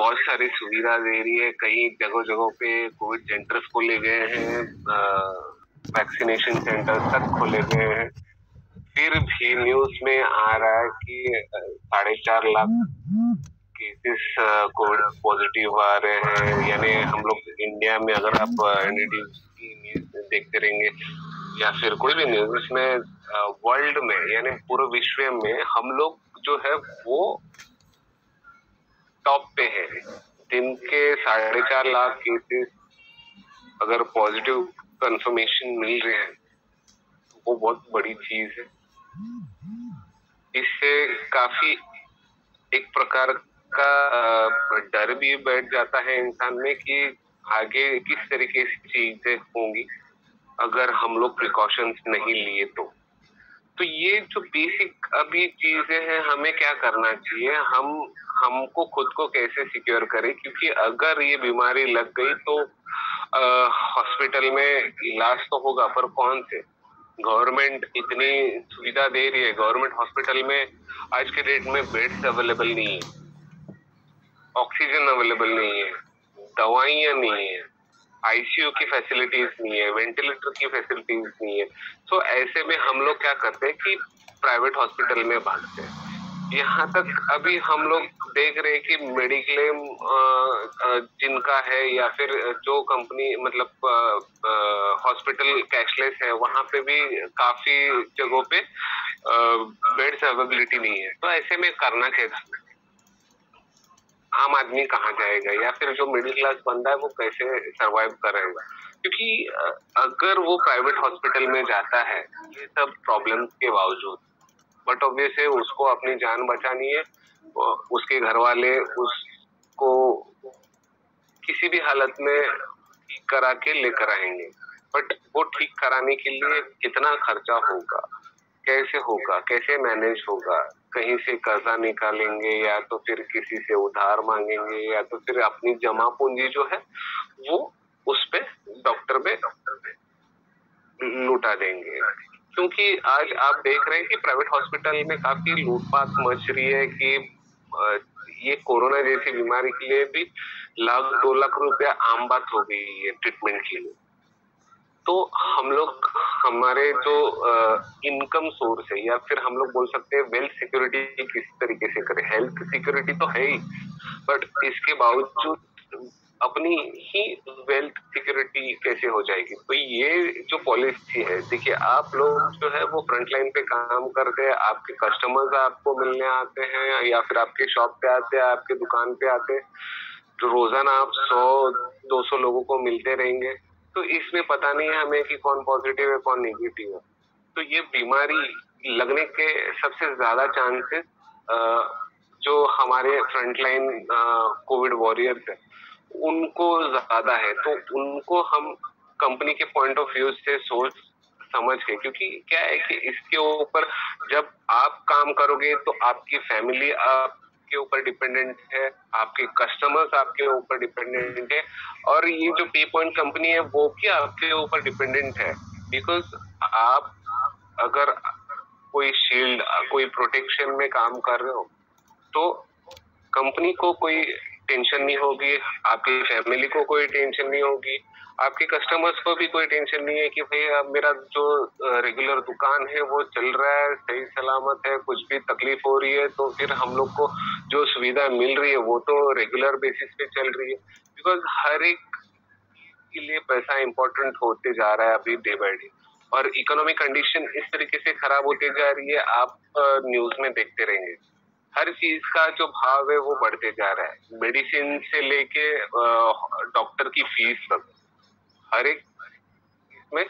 बहुत सारी सुविधा दे रही है, कई जगह जगहों पे कोविड सेंटर्स खोले गए हैं, वैक्सीनेशन सेंटर्स तक खोले गए हैं। फिर भी न्यूज में आ रहा है कि 4.5 लाख केसेस कोविड पॉजिटिव आ रहे हैं। यानी हम लोग इंडिया में, अगर आप न्यूज की न्यूज देखते रहेंगे या फिर कोई भी न्यूज, उसमें वर्ल्ड में यानी पूरे विश्व में हम लोग जो है वो टॉप पे है। दिन के 4.5 लाख केसेस अगर पॉजिटिव कंफर्मेशन मिल रहे हैं तो वो बहुत बड़ी चीज है। इससे काफी एक प्रकार का डर भी बैठ जाता है इंसान में कि आगे किस तरीके से चीजें होंगी अगर हम लोग प्रिकॉशंस नहीं लिए तो ये जो बेसिक अभी चीजें हैं, हमें क्या करना चाहिए, हमको खुद को कैसे सिक्योर करें, क्योंकि अगर ये बीमारी लग गई तो हॉस्पिटल में इलाज तो होगा, पर कौन से? गवर्नमेंट इतनी सुविधा दे रही है, गवर्नमेंट हॉस्पिटल में आज के डेट में बेड्स अवेलेबल नहीं है, ऑक्सीजन अवेलेबल नहीं है, दवाइयां नहीं है, आईसीयू की फैसिलिटीज नहीं है, वेंटिलेटर की फैसिलिटीज नहीं है। तो ऐसे में हम लोग क्या करते हैं कि प्राइवेट हॉस्पिटल में भागते हैं। यहाँ तक अभी हम लोग देख रहे हैं कि मेडिक्लेम जिनका है या फिर जो कंपनी मतलब हॉस्पिटल कैशलेस है, वहां पे भी काफी जगहों पे बेड्स अवेलेबिलिटी नहीं है। तो ऐसे में करना चाहिए, आम आदमी कहाँ जाएगा या फिर जो मिडिल क्लास बंदा है वो कैसे सरवाइव करेगा? क्योंकि अगर वो प्राइवेट हॉस्पिटल में जाता है ये सब प्रॉब्लम्स के बावजूद, बट ऑब्वियस है उसको अपनी जान बचानी है, उसके घर वाले उसको किसी भी हालत में ठीक करा के लेकर आएंगे, बट वो ठीक कराने के लिए कितना खर्चा होगा, कैसे होगा, कैसे मैनेज होगा? कहीं से कर्जा निकालेंगे या तो फिर किसी से उधार मांगेंगे या तो फिर अपनी जमा पूंजी जो है वो उस पे डॉक्टर पे लुटा देंगे। क्योंकि आज आप देख रहे हैं कि प्राइवेट हॉस्पिटल में काफी लूटपाट मच रही है कि ये कोरोना जैसी बीमारी के लिए भी 1 लाख 2 लाख रुपया आम बात हो गई है ट्रीटमेंट के लिए। तो हम लोग हमारे जो इनकम सोर्स है या फिर हम लोग बोल सकते हैं वेल्थ सिक्योरिटी किस तरीके से करें। हेल्थ सिक्योरिटी तो है ही, बट इसके बावजूद अपनी ही वेल्थ सिक्योरिटी कैसे हो जाएगी? तो ये जो पॉलिसी है, देखिए आप लोग जो है वो फ्रंट लाइन पे काम करते हैं, आपके कस्टमर्स आपको मिलने आते हैं या फिर आपके शॉप पे आते हैं, आपके दुकान पे आते हैं, तो रोजाना आप 100-200 लोगों को मिलते रहेंगे। तो इसमें पता नहीं है हमें कि कौन पॉजिटिव है कौन नेगेटिव है। तो ये बीमारी लगने के सबसे ज्यादा चांसेस जो हमारे फ्रंटलाइन कोविड वॉरियर्स है उनको ज्यादा है। तो उनको हम कंपनी के पॉइंट ऑफ व्यू से सोच समझ के, क्योंकि क्या है कि इसके ऊपर जब आप काम करोगे तो आपकी फैमिली आपके ऊपर डिपेंडेंट है, आपके कस्टमर्स आपके ऊपर डिपेंडेंट है, और ये जो पे पॉइंट कंपनी है वो भी आपके ऊपर डिपेंडेंट है। बिकॉज आप अगर कोई शील्ड कोई प्रोटेक्शन में काम कर रहे हो तो कंपनी को कोई टेंशन नहीं होगी, आपकी फैमिली को कोई टेंशन नहीं होगी, आपके कस्टमर्स को भी कोई टेंशन नहीं है कि भाई अब मेरा जो रेगुलर दुकान है वो चल रहा है, सही सलामत है, कुछ भी तकलीफ हो रही है तो फिर हम लोग को जो सुविधा मिल रही है वो तो रेगुलर बेसिस पे चल रही है। बिकॉज हर एक के लिए पैसा इंपॉर्टेंट होते जा रहा है अभी डे बाय डे, और इकोनॉमिक कंडीशन इस तरीके से खराब होते जा रही है, आप न्यूज में देखते रहेंगे हर चीज का जो भाव है वो बढ़ते जा रहा है, मेडिसिन से लेके डॉक्टर की फीस तक हर एक में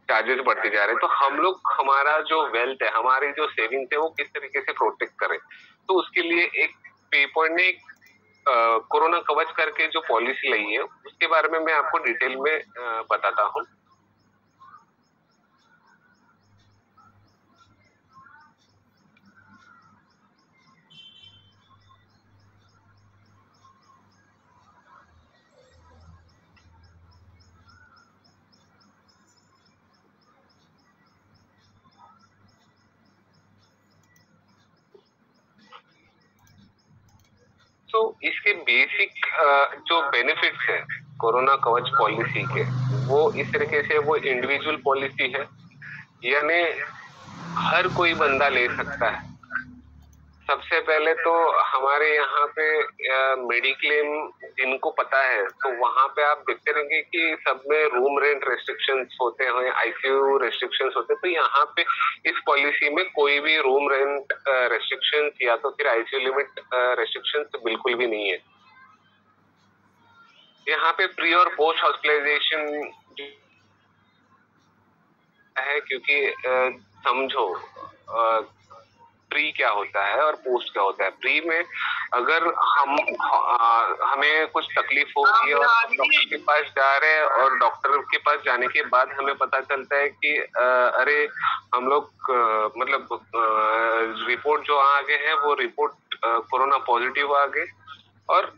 चार्जेस बढ़ते जा रहे हैं। तो हम लोग हमारा जो वेल्थ है, हमारी जो सेविंग्स है वो किस तरीके से प्रोटेक्ट करें, तो उसके लिए एक पे पॉइंट ने कोरोना कवच करके जो पॉलिसी लाई है उसके बारे में मैं आपको डिटेल में बताता हूँ। तो इसके बेसिक जो बेनिफिट्स है कोरोना कवच पॉलिसी के, वो इस तरीके से वो इंडिविजुअल पॉलिसी है, यानी हर कोई बंदा ले सकता है। सबसे पहले तो हमारे यहाँ पे मेडिक्लेम जिनको पता है, तो वहां पे आप देखते रहेंगे कि सब में रूम रेंट रेस्ट्रिक्शंस होते हैं, आईसीयू रेस्ट्रिक्शंस होते हैं। तो यहाँ पे इस पॉलिसी में कोई भी रूम रेंट रेस्ट्रिक्शंस या तो फिर आईसीयू लिमिट रेस्ट्रिक्शंस बिल्कुल भी नहीं है। यहाँ पे प्री और पोस्ट हॉस्पिटलाइजेशन है, क्योंकि समझो प्री क्या होता है और पोस्ट क्या होता है। प्री में अगर हमें कुछ तकलीफ हो रही है और डॉक्टर के पास जा रहे हैं, और डॉक्टर के पास जाने के बाद हमें पता चलता है कि अरे हम लोग मतलब रिपोर्ट जो आ गए हैं वो रिपोर्ट कोरोना पॉजिटिव आ गए, और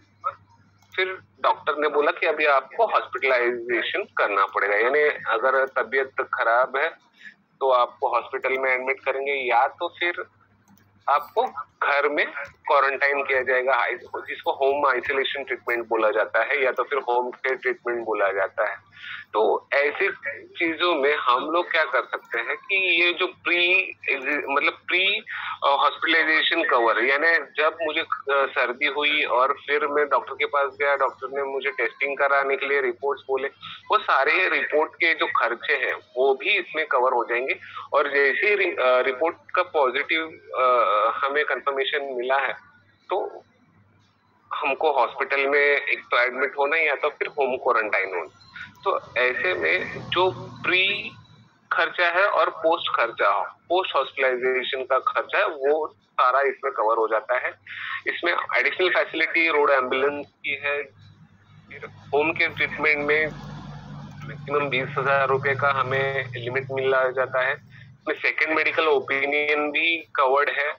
फिर डॉक्टर ने बोला कि अभी आपको हॉस्पिटलाइजेशन करना पड़ेगा, यानी अगर तबीयत खराब है तो आपको हॉस्पिटल में एडमिट करेंगे, या तो फिर आपको घर में क्वारंटाइन किया जाएगा, जिसको होम आइसोलेशन ट्रीटमेंट बोला जाता है, या तो फिर होम केयर ट्रीटमेंट बोला जाता है। तो ऐसी चीजों में हम लोग क्या कर सकते हैं कि ये जो प्री हॉस्पिटलाइजेशन कवर, यानी जब मुझे सर्दी हुई और फिर मैं डॉक्टर के पास गया, डॉक्टर ने मुझे टेस्टिंग कराने के लिए रिपोर्ट्स बोले, वो सारे रिपोर्ट के जो खर्चे हैं वो भी इसमें कवर हो जाएंगे। और जैसे ही रिपोर्ट का पॉजिटिव हमें कंफर्मेशन मिला है, तो हमको हॉस्पिटल में एक तो एडमिट होना या तो फिर होम क्वारंटाइन होना। तो ऐसे में जो प्री खर्चा है और पोस्ट खर्चा, पोस्ट हॉस्पिटलाइजेशन का खर्चा है, वो सारा इसमें कवर हो जाता है। इसमें एडिशनल फैसिलिटी रोड एम्बुलेंस की है। होम केयर ट्रीटमेंट में मैक्सिमम 20,000 रुपए का हमें लिमिट मिल जाता है। इसमें सेकेंड मेडिकल ओपिनियन भी कवर्ड है।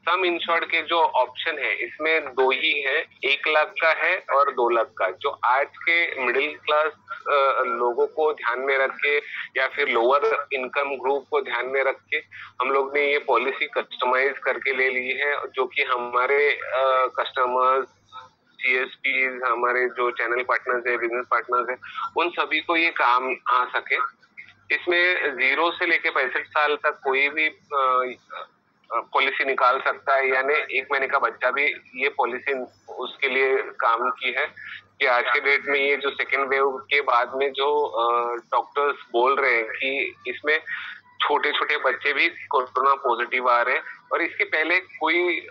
सम इंश्योर्ड के जो ऑप्शन है इसमें दो ही है, 1 लाख का है और 2 लाख का। जो आज के मिडिल क्लास लोगों को ध्यान में रख के या फिर लोअर इनकम ग्रुप को ध्यान में रख के हम लोग ने ये पॉलिसी कस्टमाइज करके ले ली है, जो कि हमारे कस्टमर्स, सीएसपी, हमारे जो चैनल पार्टनर्स है, बिजनेस पार्टनर्स है, उन सभी को ये काम आ सके। इसमें 0 से लेके 65 साल तक कोई भी पॉलिसी निकाल सकता है, यानी 1 महीने का बच्चा भी ये पॉलिसी उसके लिए काम की है। कि आज के डेट में ये जो सेकेंड वेव के बाद में जो डॉक्टर्स बोल रहे हैं कि इसमें छोटे छोटे बच्चे भी कोरोना पॉजिटिव आ रहे हैं, और इसके पहले कोई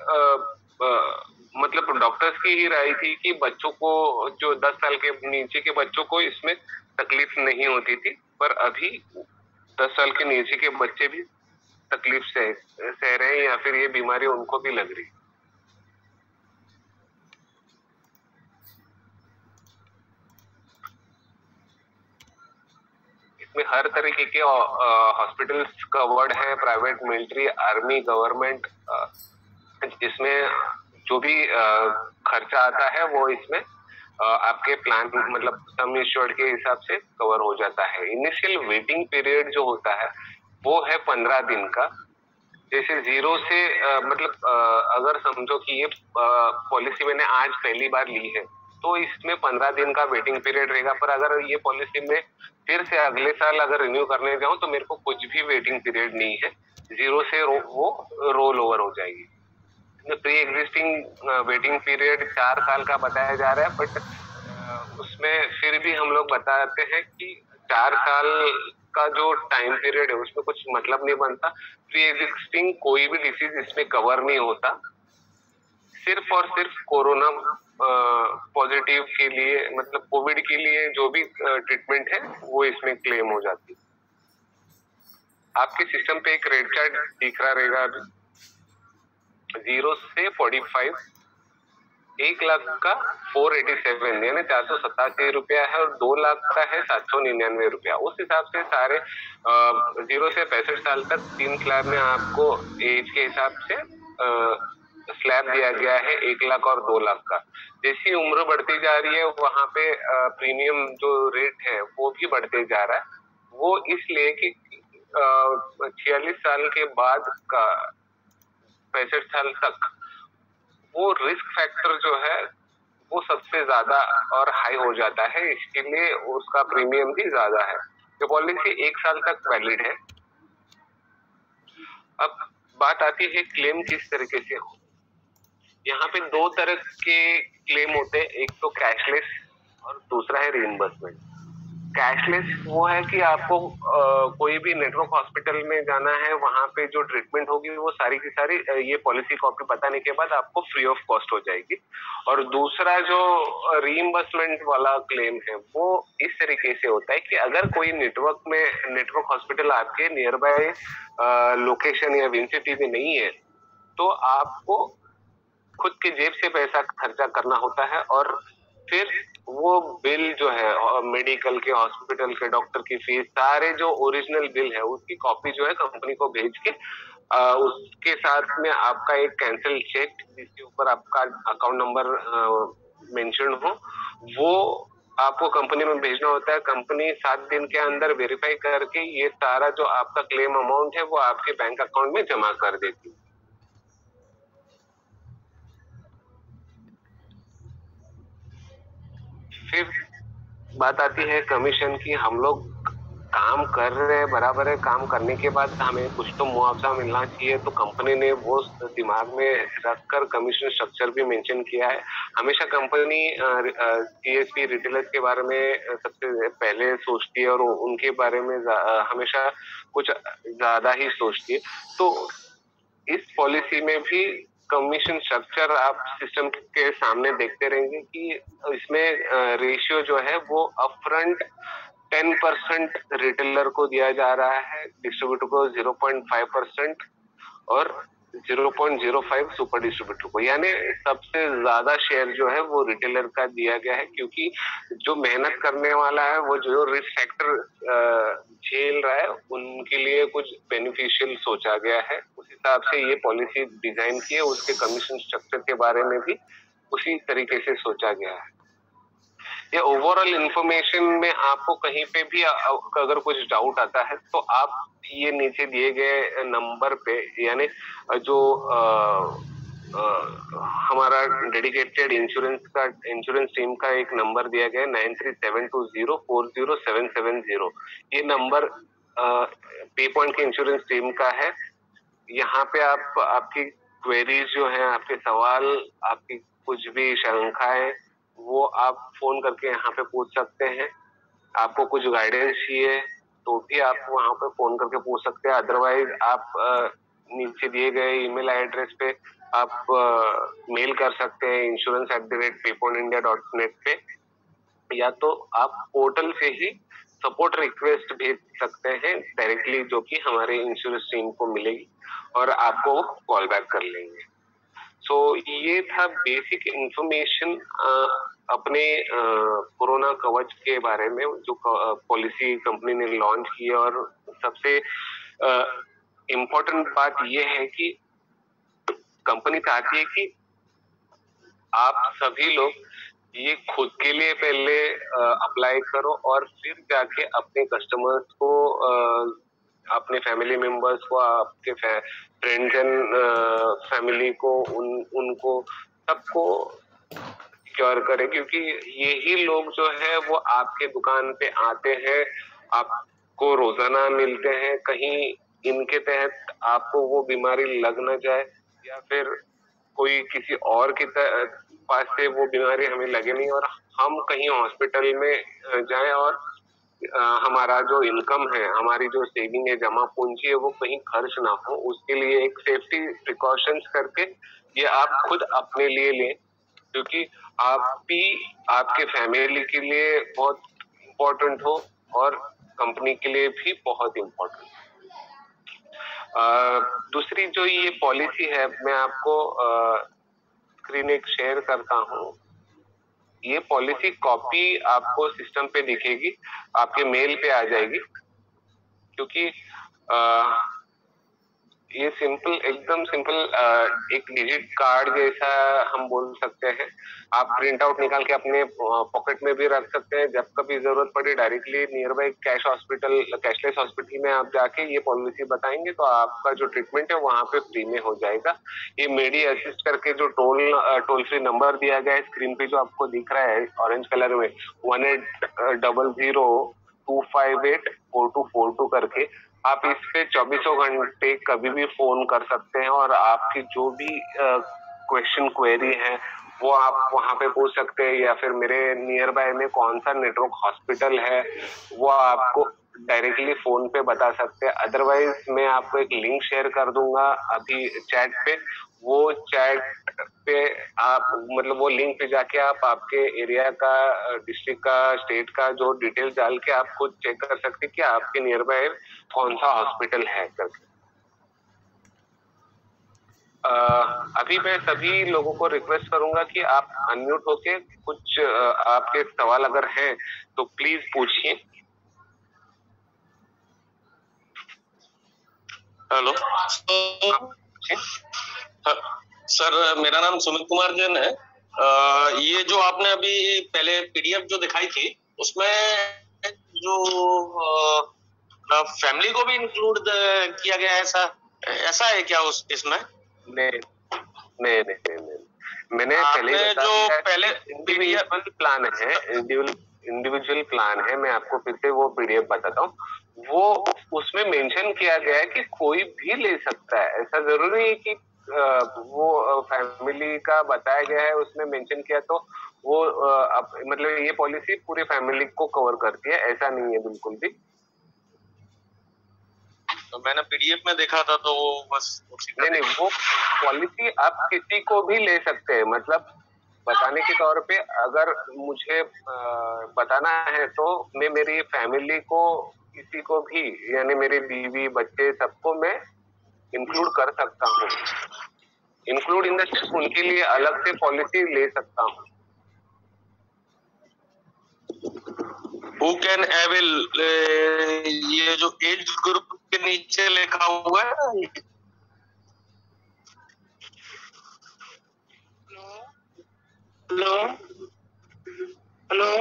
मतलब डॉक्टर्स की ही राय थी कि बच्चों को, जो 10 साल के नीचे के बच्चों को इसमें तकलीफ नहीं होती थी, पर अभी 10 साल के नीचे के बच्चे भी तकलीफ सह रहे हैं, या फिर ये बीमारी उनको भी लग रही। इसमें हर तरीके के हॉस्पिटल्स कवर्ड है, प्राइवेट, मिलिट्री, आर्मी, गवर्नमेंट। इसमें जो भी खर्चा आता है वो इसमें आपके प्लान मतलब सम इंश्योर्ड के हिसाब से कवर हो जाता है। इनिशियल वेटिंग पीरियड जो होता है वो है 15 दिन का। जैसे 0 से मतलब अगर समझो कि ये पॉलिसी मैंने आज पहली बार ली है, तो इसमें 15 दिन का वेटिंग पीरियड रहेगा। पर अगर ये पॉलिसी में फिर से अगले साल अगर रिन्यू करने जाऊं तो मेरे को कुछ भी वेटिंग पीरियड नहीं है, 0 से वो रोल ओवर हो जाएगी। प्री एग्जिस्टिंग वेटिंग पीरियड 4 साल का बताया जा रहा है, बट उसमें फिर भी हम लोग बताते हैं कि 4 साल का जो टाइम पीरियड है उसमें कुछ मतलब नहीं बनता। प्री एग्जिस्टिंग कोई भी डिसीज इसमें कवर नहीं होता, सिर्फ और सिर्फ कोरोना पॉजिटिव के लिए, मतलब कोविड के लिए जो भी ट्रीटमेंट है वो इसमें क्लेम हो जाती है। आपके सिस्टम पे एक रेड चार्ट दिख रहा रहेगा अभी। 0 से 45 1 लाख का 487 यानी 487 रुपया है, और 2 लाख का है 799 रुपया। उस हिसाब से सारे 0 से 65 साल तक 3 स्लैब में आपको एज के हिसाब से स्लैब दिया गया है, 1 लाख और 2 लाख का। जैसी उम्र बढ़ती जा रही है वहां पे प्रीमियम जो रेट है वो भी बढ़ते जा रहा है। वो इसलिए कि 46 साल के बाद का 65 साल तक वो रिस्क फैक्टर जो है वो सबसे ज्यादा और हाई हो जाता है, इसके लिए उसका प्रीमियम भी ज्यादा है। ये पॉलिसी 1 साल तक वैलिड है। अब बात आती है क्लेम किस तरीके से हो। यहाँ पे 2 तरह के क्लेम होते हैं, एक तो कैशलेस और दूसरा है रीइंबर्समेंट। कैशलेस वो है कि आपको कोई भी नेटवर्क हॉस्पिटल में जाना है, वहां पे जो ट्रीटमेंट होगी वो सारी की सारी ये पॉलिसी कॉपी बताने के बाद आपको फ्री ऑफ कॉस्ट हो जाएगी। और दूसरा जो रीइंबर्समेंट वाला क्लेम है वो इस तरीके से होता है कि अगर कोई नेटवर्क हॉस्पिटल आपके नियर बाय लोकेशन या विन सिटी में नहीं है, तो आपको खुद के जेब से पैसा खर्चा करना होता है, और फिर वो बिल जो है मेडिकल के, हॉस्पिटल के, डॉक्टर की फीस, सारे जो ओरिजिनल बिल है उसकी कॉपी जो है कंपनी को भेज के उसके साथ में आपका एक कैंसिल चेक जिसके ऊपर आपका अकाउंट नंबर मेंशन हो, वो आपको कंपनी में भेजना होता है। कंपनी 7 दिन के अंदर वेरीफाई करके ये सारा जो आपका क्लेम अमाउंट है वो आपके बैंक अकाउंट में जमा कर देती है। फिर बात आती है कमीशन की। हम लोग काम कर रहे हैं, बराबर है, काम करने के बाद हमें कुछ तो मुआवजा मिलना चाहिए, तो कंपनी ने वो दिमाग में रखकर कमीशन स्ट्रक्चर भी मेंशन किया है। हमेशा कंपनी सीएसपी रिटेलर्स के बारे में सबसे पहले सोचती है और उनके बारे में हमेशा कुछ ज्यादा ही सोचती है। तो इस पॉलिसी में भी कमीशन स्ट्रक्चर आप सिस्टम के सामने देखते रहेंगे कि इसमें रेशियो जो है वो अपफ्रंट 10% रिटेलर को दिया जा रहा है, डिस्ट्रीब्यूटर को 0.5% और 0.05 सुपर डिस्ट्रीब्यूटर को। यानी सबसे ज्यादा शेयर जो है वो रिटेलर का दिया गया है, क्योंकि जो मेहनत करने वाला है, वो जो रिस्क फैक्टर झेल रहा है, उनके लिए कुछ बेनिफिशियल सोचा गया है। उस हिसाब से ये पॉलिसी डिजाइन की है। उसके कमीशन स्ट्रक्चर के बारे में भी उसी तरीके से सोचा गया है। ये ओवरऑल इंफॉर्मेशन में आपको कहीं पे भी अगर कुछ डाउट आता है तो आप ये नीचे दिए गए नंबर पे, यानी जो हमारा डेडिकेटेड इंश्योरेंस टीम का एक नंबर दिया गया है 9372040770। ये नंबर पे पॉइंट के इंश्योरेंस टीम का है। यहाँ पे आप आपकी क्वेरीज जो है, आपके सवाल, आपकी कुछ भी शंकाएं, वो आप फोन करके यहाँ पे पूछ सकते हैं। आपको कुछ गाइडेंस चाहिए तो भी आप वहाँ पे फोन करके पूछ सकते हैं। अदरवाइज आप नीचे दिए गए ईमेल एड्रेस पे आप मेल कर सकते हैं insurance@paypointindia.net पे, या तो आप पोर्टल से ही सपोर्ट रिक्वेस्ट भेज सकते हैं डायरेक्टली, जो कि हमारे इंश्योरेंस टीम को मिलेगी और आपको कॉल बैक कर लेंगे। सो ये था बेसिक इंफॉर्मेशन अपने कोरोना कवच के बारे में, जो पॉलिसी कंपनी ने लॉन्च की है। और सबसे इम्पोर्टेंट बात ये है कि कंपनी चाहती है कि आप सभी लोग ये खुद के लिए पहले अप्लाई करो और फिर जाके अपने कस्टमर्स को, अपने फैमिली मेंबर्स को, आपके फ्रेंड्स एंड फैमिली को, उनको सबको सिक्योर करें, क्योंकि यही लोग जो है वो आपके दुकान पे आते हैं, आपको रोजाना मिलते हैं। कहीं इनके तहत आपको वो बीमारी लग न जाए, या फिर कोई किसी और के पास से वो बीमारी हमें लगे नहीं और हम कहीं हॉस्पिटल में जाएं और हमारा जो इनकम है, हमारी जो सेविंग है, जमा पूंजी है, वो कहीं खर्च ना हो। उसके लिए एक सेफ्टी प्रिकॉशंस करके ये आप खुद अपने लिए लें, क्योंकि आप भी आपके फैमिली के लिए बहुत इम्पोर्टेंट हो और कंपनी के लिए भी बहुत इम्पोर्टेंट। दूसरी जो ये पॉलिसी है, मैं आपको स्क्रीन एक शेयर करता हूँ। ये पॉलिसी कॉपी आपको सिस्टम पे दिखेगी, आपके मेल पे आ जाएगी, क्योंकि ये सिंपल, एकदम सिंपल, एक डिजिट कार्ड जैसा हम बोल सकते हैं। आप प्रिंट आउट निकाल के अपने पॉकेट में भी रख सकते हैं। जब कभी जरूरत पड़े directly near by cashless hospital में आप जाके ये पॉलिसी बताएंगे तो आपका जो ट्रीटमेंट है वहां पे फ्री में हो जाएगा। ये मेडी असिस्ट करके जो टोल फ्री नंबर दिया गया है स्क्रीन पे जो आपको दिख रहा है ऑरेंज कलर में, 1800-258-4242 करके, आप इस पे 24 घंटे कभी भी फोन कर सकते हैं और आपकी जो भी क्वेश्चन क्वेरी है वो आप वहां पे पूछ सकते हैं, या फिर मेरे नियर बाय में कौन सा नेटवर्क हॉस्पिटल है वो आपको डायरेक्टली फोन पे बता सकते हैं। अदरवाइज मैं आपको एक लिंक शेयर कर दूंगा अभी चैट पे। वो चैट पे आप मतलब वो लिंक पे जाके आप आपके एरिया का, डिस्ट्रिक्ट का, स्टेट का जो डिटेल डाल के आप खुद चेक कर सकते हैं कि आपके नियर बाय कौन सा हॉस्पिटल है करके। अभी मैं सभी लोगों को रिक्वेस्ट करूंगा कि आप अनम्यूट होके कुछ आपके सवाल अगर हैं तो प्लीज पूछिए। हेलो सर, मेरा नाम सुमित कुमार जैन है। ये जो आपने अभी पहले पीडीएफ जो दिखाई थी उसमें जो फैमिली को भी इंक्लूड किया गया है, ऐसा है क्या उस इसमें? नहीं नहीं नहीं नहीं, नहीं। मैंने पहले जो पहले इंडिविजुअल प्लान है, इंडिविजुअल प्लान है, मैं आपको फिर से वो पीडीएफ बताता हूँ। वो उसमें मेंशन किया गया है कि कोई भी ले सकता है, ऐसा जरूरी है कि वो फैमिली का बताया गया है उसमें मेंशन किया तो वो मतलब ये पॉलिसी पूरे फैमिली को कवर करती है, ऐसा नहीं है बिल्कुल भी। तो मैंने पीडीएफ में देखा था तो वो बस नहीं, वो पॉलिसी आप किसी को भी ले सकते हैं। मतलब बताने के तौर पे अगर मुझे बताना है तो मैं मेरी फैमिली को, किसी को भी, यानी मेरे बीवी बच्चे सबको मैं इंक्लूड कर सकता हूँ। इंक्लूड इन द सेंस उनके लिए अलग से पॉलिसी ले सकता हूँ। Who can avail, ये जो एज ग्रुप के नीचे लिखा हुआ है। हेलो हेलो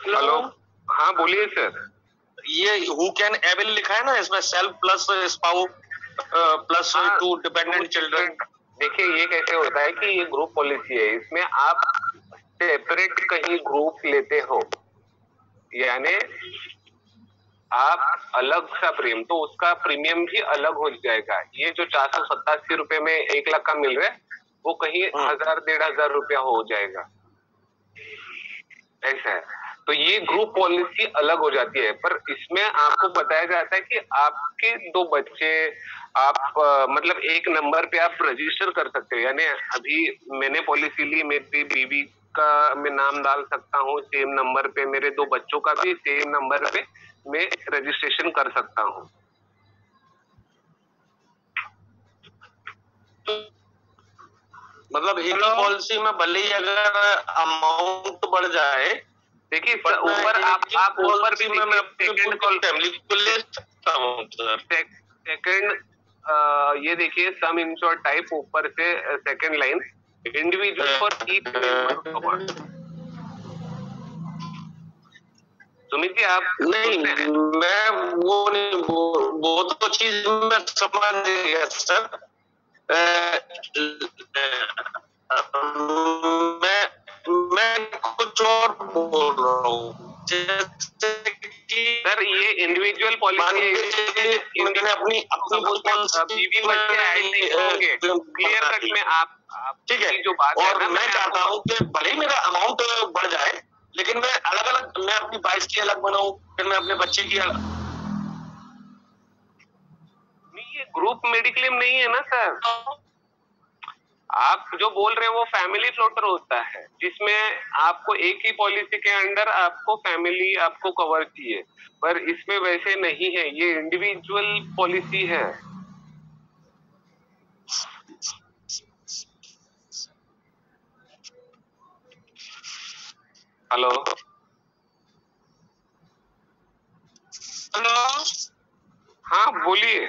हेलो, हाँ बोलिए सर। ये हु कैन एवेल लिखा है ना, इसमें self plus spouse plus 2 dependent children. देखिए ये कैसे होता है कि ये ग्रुप पॉलिसी है, इसमें आप सेपरेट कहीं ग्रुप लेते हो, यानी आप अलग सा प्रीमियम, तो उसका प्रीमियम भी अलग हो जाएगा। ये जो 487 रुपए में 1 लाख का मिल रहा है वो कहीं 1000-1500 रुपया हो जाएगा, ऐसा है। तो ये ग्रुप पॉलिसी अलग हो जाती है, पर इसमें आपको बताया जाता है कि आपके 2 बच्चे, आप मतलब एक नंबर पे आप रजिस्टर कर सकते हो। यानी अभी मैंने पॉलिसी ली, मेरी बीवी का मैं नाम डाल सकता हूँ सेम नंबर पे, मेरे 2 बच्चों का भी सेम नंबर पे मैं रजिस्ट्रेशन कर सकता हूँ। मतलब एक पॉलिसी में भले ही अगर अमाउंट बढ़ जाए, देखिए ऊपर आप ऊपर भी मैं सेकंड कॉल फैमिली को ले सकता हूं सर। सेकंड ये देखिए सम इंश्योर टाइप ऊपर से second line, individual for each member covered. Sumit ji आप नहीं, मैं वो नहीं, वो तो चीज मैं समझ गया सर। मैं कुछ और बोल रहा हूँ, जैसे कि सर ये इंडिविजुअल पॉलिसी है, मैंने अपनी बीवी बच्चे ऐड नहीं होंगे, क्लियर कट में आप ठीक है। जो बात है और ना, मैं चाहता हूँ कि भले ही मेरा अमाउंट बढ़ जाए लेकिन मैं अलग अलग, मैं अपनी वाइफ की अलग बनाऊं, फिर मैं अपने बच्चे की अलग। ये ग्रुप मेडिक्लेम नहीं है ना सर, आप जो बोल रहे हैं वो फैमिली फ्लोटर होता है, जिसमें आपको एक ही पॉलिसी के अंडर आपको फैमिली आपको कवर चाहिए, पर इसमें वैसे नहीं है, ये इंडिविजुअल पॉलिसी है। हेलो हेलो हाँ बोलिए।